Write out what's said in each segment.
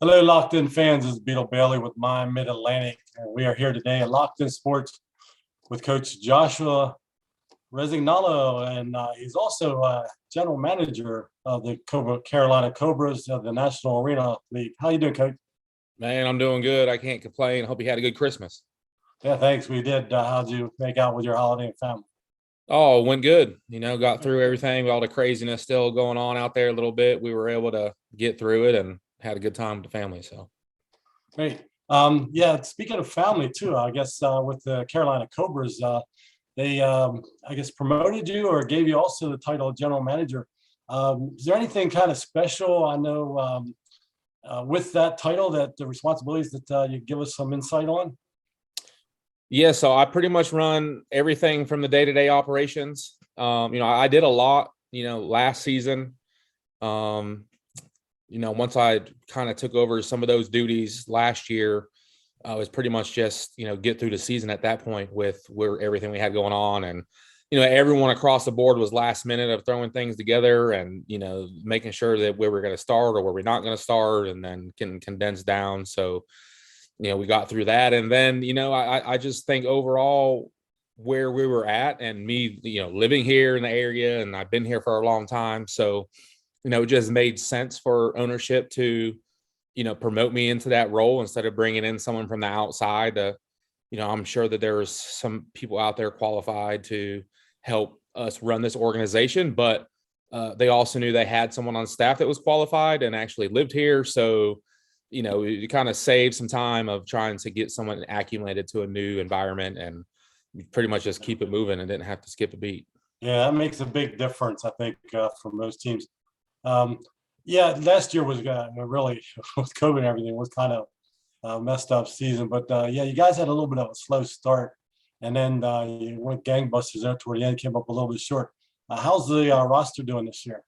Hello, Locked In fans. This is Beetle Bailey with My Mid Atlantic. And we are here today at Locked In Sports with Coach Joshua Resignalo. And he's also general manager of the Carolina Cobras of the National Arena League. How you doing, Coach? Man, I'm doing good. I can't complain. Hope you had a good Christmas. Yeah, thanks. We did. How'd you make out with your holiday and family? Oh, it went good. Got through everything, with all the craziness still going on out there a little bit. We were able to get through it and had a good time with the family. So, Great. Yeah, speaking of family too, I guess with the Carolina Cobras, they I guess promoted you or gave you also the title of general manager. Is there anything kind of special? I know with that title that the responsibilities that you give us some insight on. yeah, so I pretty much run everything from the day-to-day operations. I did a lot, last season. Once I kind of took over some of those duties last year, I was pretty much just, get through the season at that point with where everything we had going on. And, everyone across the board was last minute of throwing things together and, making sure that where we're going to start or where we're not going to start and then can condense down. So, we got through that. And then, I just think overall where we were at and me, living here in the area and I've been here for a long time. So, it just made sense for ownership to, promote me into that role instead of bringing in someone from the outside. I'm sure that there's some people out there qualified to help us run this organization, but they also knew they had someone on staff that was qualified and actually lived here. So, you kind of saved some time of trying to get someone acclimated to a new environment and pretty much just keep it moving and didn't have to skip a beat. Yeah, that makes a big difference, I think, for most teams. Um, yeah, last year was really with COVID and everything was kind of messed up season. But yeah, you guys had a little bit of a slow start, and then you went gangbusters there toward the end, came up a little bit short. How's the roster doing this year?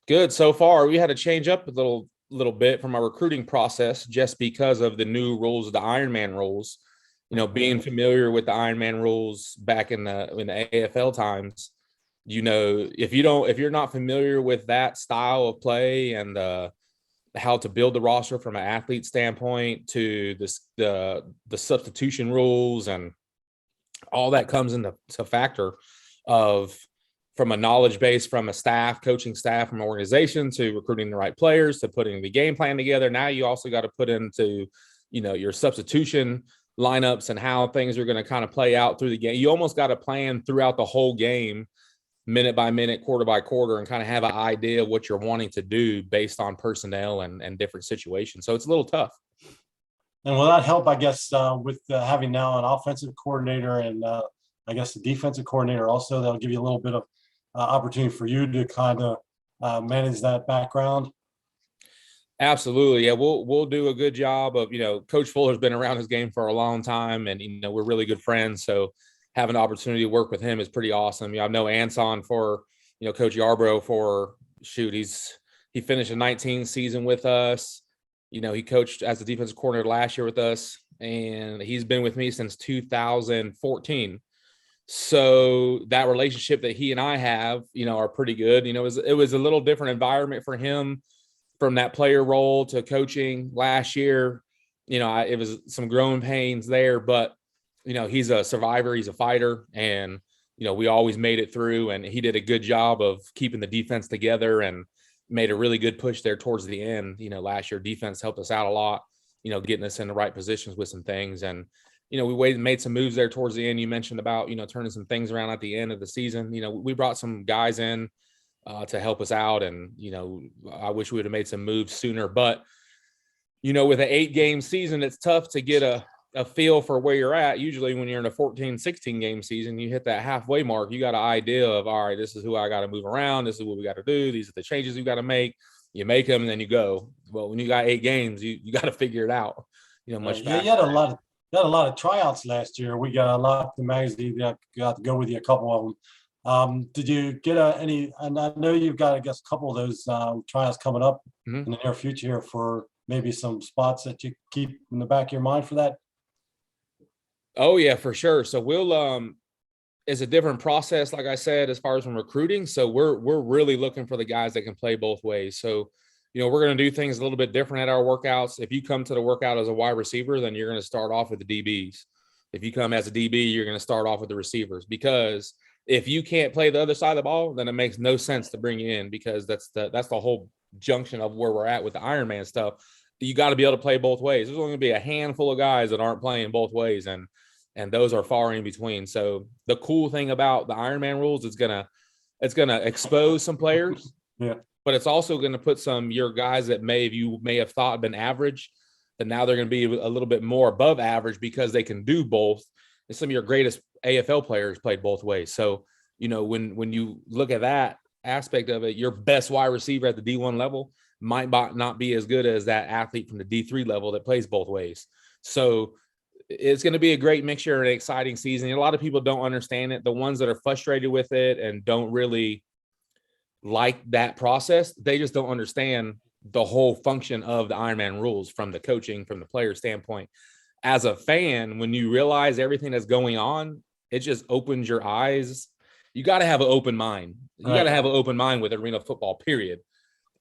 Good so far. We had to change up a little bit from our recruiting process just because of the new rules of the Ironman rules. Being familiar with the Ironman rules back in the AFL times, if you're not familiar with that style of play and how to build the roster from an athlete standpoint to the substitution rules and all that comes into factor of from a knowledge base, from a staff, coaching staff, from an organization to recruiting the right players to putting the game plan together. Now you also got to put into, your substitution lineups and how things are going to kind of play out through the game. You almost got to plan throughout the whole game, minute by minute, quarter by quarter, and kind of have an idea of what you're wanting to do based on personnel and different situations. So it's a little tough. And will that help, I guess, with having now an offensive coordinator and I guess the defensive coordinator also? That'll give you a little bit of opportunity for you to kind of manage that background. Absolutely. Yeah, we'll do a good job of, Coach Fuller's been around his game for a long time and we're really good friends. So having the opportunity to work with him is pretty awesome. I know Anson for, Coach Yarbrough for he finished a 19 season with us. He coached as a defensive coordinator last year with us, and he's been with me since 2014. So that relationship that he and I have, are pretty good. It was a little different environment for him from that player role to coaching last year. It was some growing pains there, but he's a survivor, he's a fighter, and we always made it through, and he did a good job of keeping the defense together and made a really good push there towards the end. Last year defense helped us out a lot, getting us in the right positions with some things. And we made some moves there towards the end. You mentioned about turning some things around at the end of the season. We brought some guys in to help us out, and I wish we would have made some moves sooner, but with an 8-game season, it's tough to get a feel for where you're at. Usually when you're in a 14-16 game season, you hit that halfway mark, you got an idea of, all right, this is who I got to move around, this is what we got to do, these are the changes you got to make. You make them and then you go. Well, when you got 8 games, you got to figure it out much Yeah, faster. you had a lot of tryouts last year. We got a lot of the magazine that got to go with you, a couple of them. Did you get any? And I know you've got, I guess, a couple of those tryouts coming up in the near future here for maybe some spots that you keep in the back of your mind for that. Oh yeah, for sure. So we'll it's a different process, like I said, as far as from recruiting. So we're really looking for the guys that can play both ways. So we're going to do things a little bit different at our workouts. If you come to the workout as a wide receiver, then you're going to start off with the DBs. If you come as a DB, you're going to start off with the receivers, because if you can't play the other side of the ball, then it makes no sense to bring you in, because that's the whole junction of where we're at with the Ironman stuff. You got to be able to play both ways. There's only going to be a handful of guys that aren't playing both ways, and those are far in between. So the cool thing about the Ironman rules is it's gonna expose some players, Yeah. but it's also going to put your guys that you may have thought been average, and now they're going to be a little bit more above average because they can do both. And some of your greatest AFL players played both ways. So, when you look at that aspect of it, your best wide receiver at the D1 level might not be as good as that athlete from the D3 level that plays both ways. So it's going to be a great mixture and an exciting season. A lot of people don't understand it. The ones that are frustrated with it and don't really like that process, they just don't understand the whole function of the Ironman rules from the coaching, from the player standpoint. As a fan, when you realize everything that's going on, it just opens your eyes. You got to have an open mind. You got to have an open mind with arena football, period.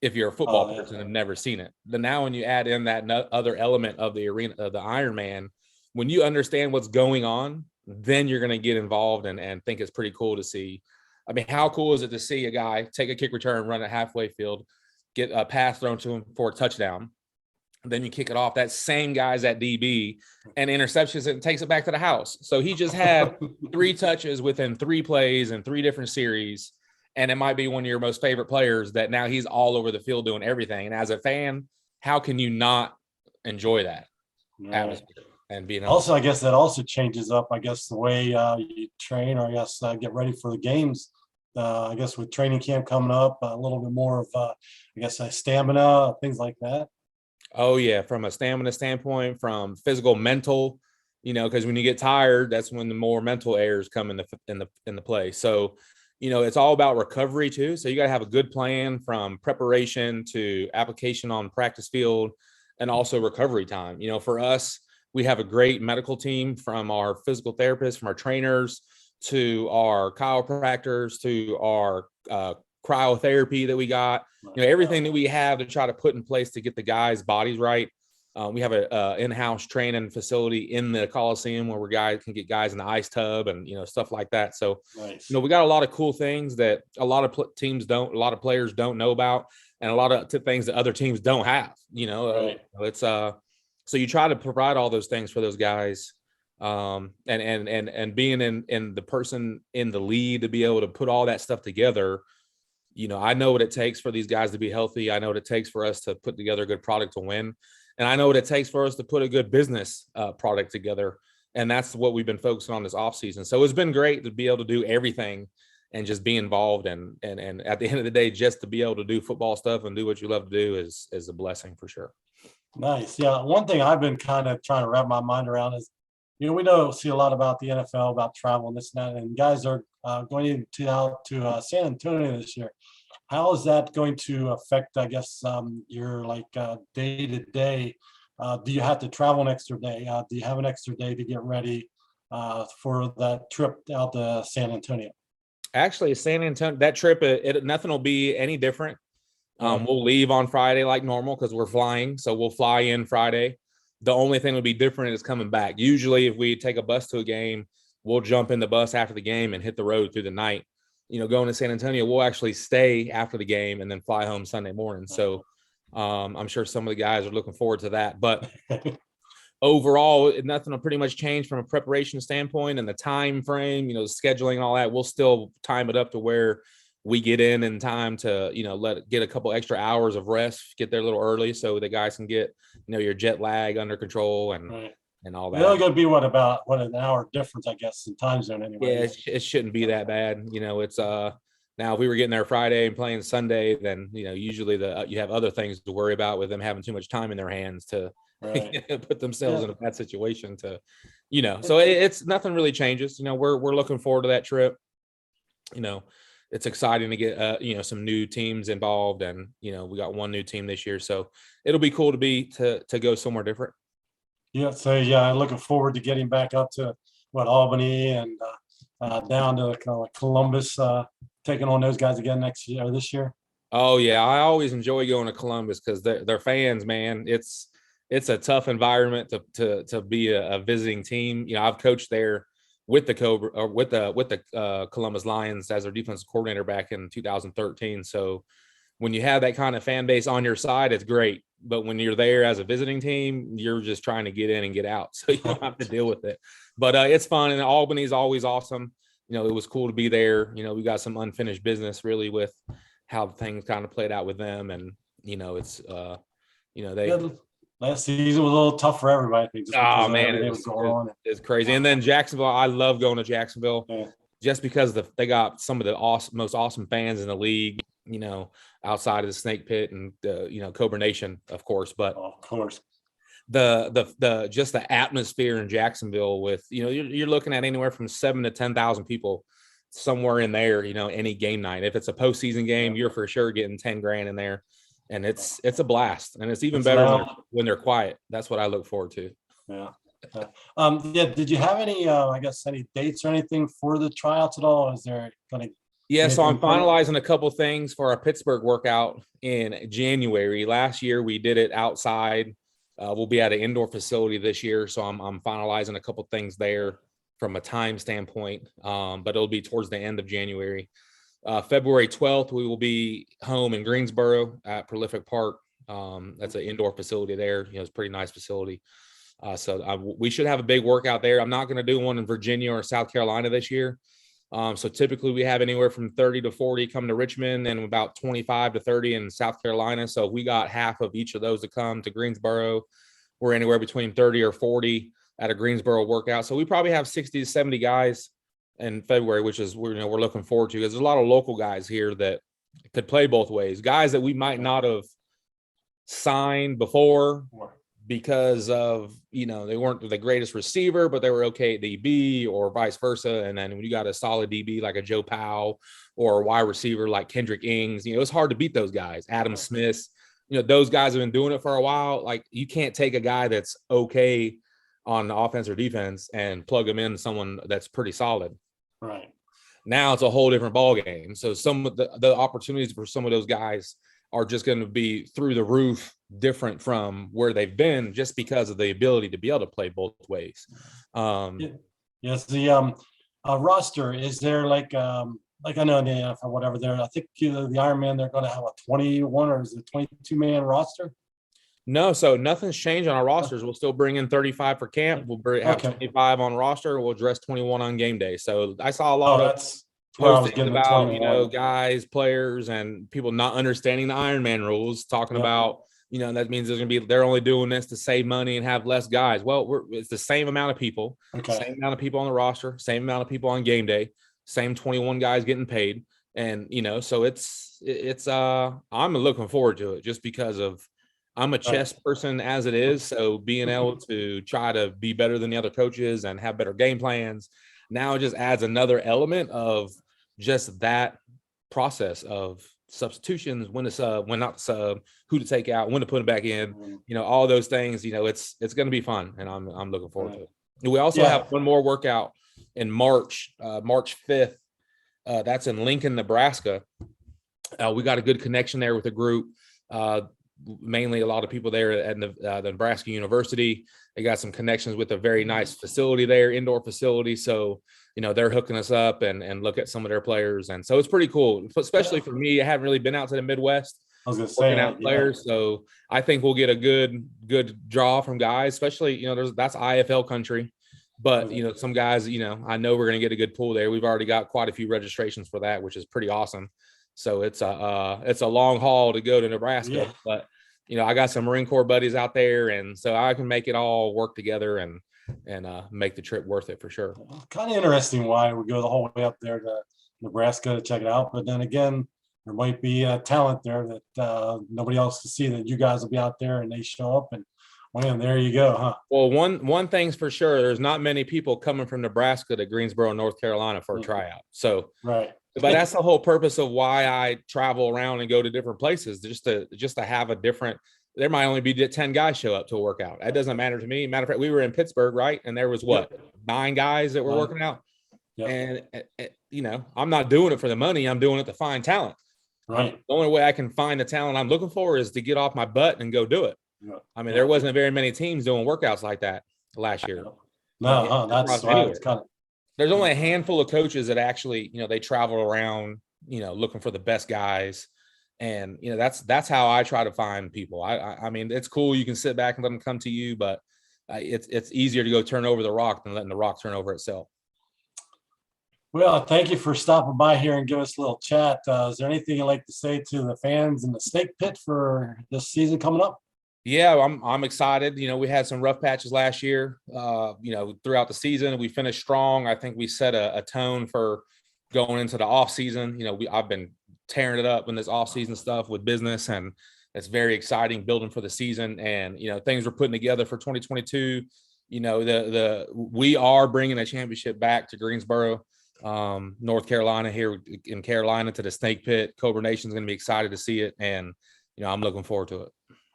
If you're a football person and have never seen it. Then now when you add in that other element of the arena, of the Ironman, when you understand what's going on, then you're going to get involved and think it's pretty cool to see. I mean, how cool is it to see a guy take a kick return, run a halfway field, get a pass thrown to him for a touchdown, then you kick it off, that same guy's at DB and interceptions and takes it back to the house. So he just had 3 touches within 3 plays and 3 different series. And it might be one of your most favorite players that now he's all over the field doing everything. And as a fan, how can you not enjoy that atmosphere and being also, I guess that also changes up, the way you train, or get ready for the games. I guess with training camp coming up, a little bit more of, stamina, things like that. Oh yeah, from a stamina standpoint, from physical, mental, because when you get tired, that's when the more mental errors come in the play. So, it's all about recovery too. So you got to have a good plan from preparation to application on practice field, and also recovery time. For us, we have a great medical team, from our physical therapists, from our trainers, to our chiropractors, to our cryotherapy that we got, everything that we have to try to put in place to get the guys' bodies right. We have a in-house training facility in the Coliseum where guys can get guys in the ice tub and, stuff like that. So, nice. We got a lot of cool things that a lot of teams don't, a lot of players don't know about, and a lot of things that other teams don't have, it's so you try to provide all those things for those guys. And being in the person in the lead to be able to put all that stuff together, I know what it takes for these guys to be healthy. I know what it takes for us to put together a good product to win. And I know what it takes for us to put a good business product together. And that's what we've been focusing on this off season. So it's been great to be able to do everything and just be involved. And at the end of the day, just to be able to do football stuff and do what you love to do is a blessing for sure. Nice. Yeah. One thing I've been kind of trying to wrap my mind around is, we see a lot about the NFL, about travel and this and that, and guys are going out to San Antonio this year. How is that going to affect, your day to day? Do you have to travel an extra day? Do you have an extra day to get ready for that trip out to San Antonio? Actually, San Antonio, that trip, nothing will be any different. We'll leave on Friday like normal because we're flying. So we'll fly in Friday. The only thing that'll be different is coming back. Usually if we take a bus to a game, we'll jump in the bus after the game and hit the road through the night. Going to San Antonio, we'll actually stay after the game and then fly home Sunday morning. So I'm sure some of the guys are looking forward to that. But overall, nothing will pretty much change from a preparation standpoint and the time frame, scheduling, all that. We'll still time it up to where we get in time to, get a couple extra hours of rest, get there a little early so the guys can get, your jet lag under control and all that. It's only going to be about an hour difference, I guess, in time zone anyway. Yeah, it shouldn't be that bad. It's now if we were getting there Friday and playing Sunday, then usually you have other things to worry about with them having too much time in their hands to put themselves in a bad situation to, so it's nothing really changes. We're looking forward to that trip. It's exciting to get some new teams involved, and we got one new team this year, so it'll be cool to go somewhere different. Yeah, so I'm looking forward to getting back up to Albany and down to Columbus, taking on those guys again this year. Oh yeah, I always enjoy going to Columbus because they're fans, man. It's a tough environment to be a visiting team. You know, I've coached there with the Cobra or with the Columbus Lions as their defensive coordinator back in 2013. So when you have that kind of fan base on your side, it's great. But when you're there as a visiting team, you're just trying to get in and get out, so you don't have to deal with it. But it's fun, and Albany's always awesome. You know, it was cool to be there. You know, we got some unfinished business really with how things kind of played out with them, and it's they. Yeah, last season was a little tough for everybody, I think, just because Oh man, everything was going on. it's crazy. And then Jacksonville, I love going to Jacksonville Yeah. just because they got some of the most awesome fans in the league. Outside of the Snake Pit and Cobra Nation, of course, but Oh, of course. the just the atmosphere in Jacksonville with you're looking at anywhere from 7 to 10,000 people somewhere in there. Any game night, if it's a postseason game, you're for sure getting 10 grand in there, and it's a blast, and it's even better when they're quiet. That's what I look forward to. Yeah. Yeah. Did you have any, I guess, any dates or anything for the tryouts at all? Is there going to? Yeah, so I'm finalizing a couple things for our Pittsburgh workout in January. Last year we did it outside. We'll be at an indoor facility this year, so I'm finalizing a couple things there from a time standpoint. But it'll be towards the end of January. February 12th, we will be home in Greensboro at Prolific Park. That's an indoor facility there. It's a pretty nice facility. So we should have a big workout there. I'm not going to do one in Virginia or South Carolina this year. So typically we have anywhere from 30 to 40 come to Richmond and about 25 to 30 in South Carolina. So we got half of each of those to come to Greensboro. We're anywhere between 30 or 40 at a Greensboro workout. So we probably have 60 to 70 guys in February, which is we're looking forward to, because there's a lot of local guys here that could play both ways. Guys that we might not have signed before because of, they weren't the greatest receiver, but they were okay at DB or vice versa. And then when you got a solid DB like a Joe Powell or a wide receiver like Kendrick Ings, it's hard to beat those guys. Adam Smith, those guys have been doing it for a while. Like, you can't take a guy that's okay on the offense or defense and plug him in someone that's pretty solid. Right. Now it's a whole different ball game. So some of the opportunities for some of those guys are just going to be through the roof different from where they've been, just because of the ability to be able to play both ways. Yes, the roster, is there like I know in the NFL, whatever there, I think the Iron Man, they're going to have a 21 or is it 22-man roster? No, so nothing's changed on our rosters. We'll still bring in 35 for camp. We'll have 25 on roster. We'll dress 21 on game day. So I saw a lot of postings about, guys, players, and people not understanding the Iron Man rules, talking about, that means they're only doing this to save money and have less guys. Well, it's the same amount of people, same amount of people on the roster, same amount of people on game day, same 21 guys getting paid. And, so I'm looking forward to it just because of, I'm a chess person as it is. So being able to try to be better than the other coaches and have better game plans, now it just adds another element of just that process of substitutions, when to sub, when not to sub, who to take out, when to put it back in, all those things. It's going to be fun, and I'm looking forward to it. We also have one more workout in March 5th. That's in Lincoln, Nebraska. We got a good connection there with the group. Mainly a lot of people there at the Nebraska University. They got some connections with a very nice facility there, indoor facility. So, they're hooking us up and look at some of their players. And so it's pretty cool, especially for me. I haven't really been out to the Midwest. I was going to say out players. So I think we'll get a good draw from guys, especially, that's IFL country, but some guys, I know we're going to get a good pool there. We've already got quite a few registrations for that, which is pretty awesome. So it's a long haul to go to Nebraska, but I got some Marine Corps buddies out there, and so I can make it all work together and make the trip worth it for sure. Kind of interesting why we go the whole way up there to Nebraska to check it out, but then again, there might be talent there that nobody else can see, that you guys will be out there and they show up, and there you go, huh? Well, one thing's for sure, there's not many people coming from Nebraska to Greensboro, North Carolina for a tryout. So right. But that's the whole purpose of why I travel around and go to different places, just to have a different. There might only be 10 guys show up to a workout. That doesn't matter to me. Matter of fact, we were in Pittsburgh, right? And there was 9 guys that were working out. And I'm not doing it for the money. I'm doing it to find talent. Right. The only way I can find the talent I'm looking for is to get off my butt and go do it. Yeah. I mean, there wasn't very many teams doing workouts like that last year. No, that's why it's kind of. There's only a handful of coaches that actually, they travel around, looking for the best guys. And, that's how I try to find people. I mean, it's cool. You can sit back and let them come to you, but it's easier to go turn over the rock than letting the rock turn over itself. Well, thank you for stopping by here and give us a little chat. Is there anything you'd like to say to the fans in the Snake Pit for this season coming up? Yeah, I'm excited. We had some rough patches last year, throughout the season. We finished strong. I think we set a tone for going into the off season. I've been tearing it up in this off season stuff with business, and it's very exciting building for the season. And, things we're putting together for 2022. We are bringing a championship back to Greensboro, North Carolina, here in Carolina, to the Snake Pit. Cobra Nation's going to be excited to see it, and I'm looking forward to it.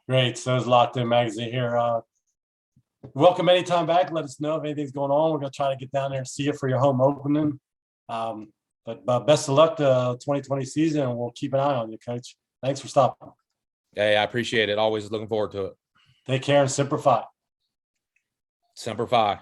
Great. So it's LockedIn Magazine here. Welcome anytime back. Let us know if anything's going on. We're going to try to get down there and see you for your home opening. But best of luck to 2020 season, and we'll keep an eye on you, Coach. Thanks for stopping. Hey, I appreciate it. Always looking forward to it. Take care and Semper Fi. Semper Fi.